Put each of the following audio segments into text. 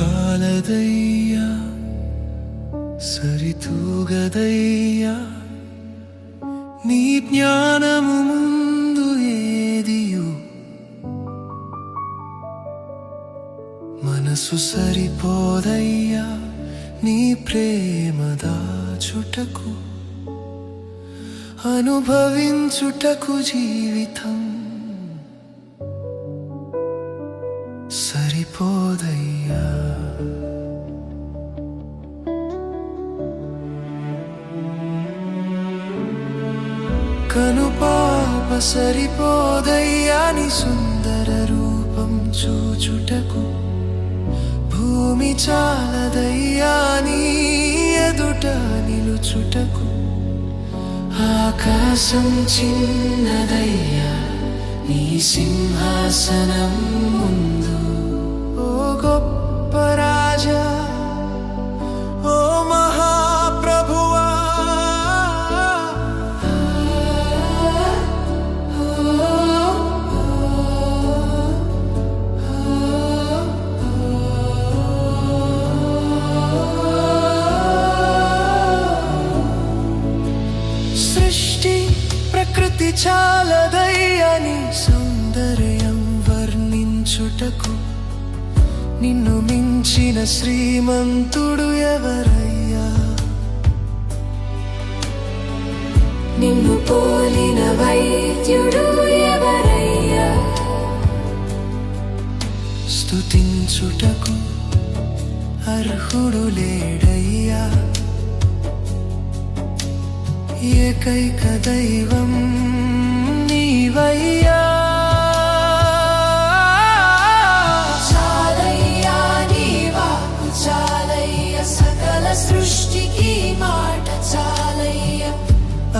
చాలదయ్యా సరితూగదయ్యా నీ జ్ఞానము ముందు ఏదియు మనసు సరిపోదయ్యా నీ ప్రేమ దాచుటకు అనుభవించుటకు జీవితం సరిపోదయ్యా కనుపాప సరిపోదయ్యా నీ సుందర రూపం చూచుటకు భూమి చాలదయ్యా నీ ఎదుట నిలుచుటకు ఆకాశం చిన్నదయ్యా నీ సింహాసనం ముందు ఓ గొప్ప రాజా ఓ మహాప్రభువా సృష్టి ప్రకృతి చాలదయ్యా నీ సౌందర్యం వర్ణించుటకు నిన్ను మించిన శ్రీమంతుడు ఎవరయ్యా నిన్ను పోలిన వైద్యుడు ఎవరయ్యా స్తుతించుటకు అర్హుడు లేడయ్యా ఏకైక దైవం నీవయ్యా చాలయ్యా నీ వాక్కు చాలయ్య సకల సృష్టికి మాట చాలయ్య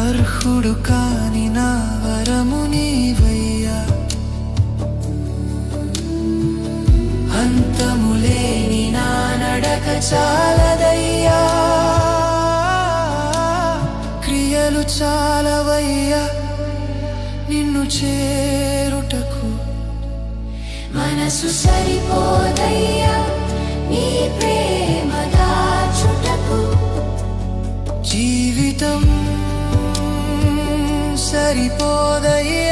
అర్హుడు కాని నా వరము నీవయ్యా అంతము లేని నా నడక చాలదయ్యా క్రియలు చాలవయ్యా నిన్ను చేరుటకు మనసు సరిపోదయ్యా నీ ప్రేమ దాచుటకు జీవితం సరిపోదయ్యా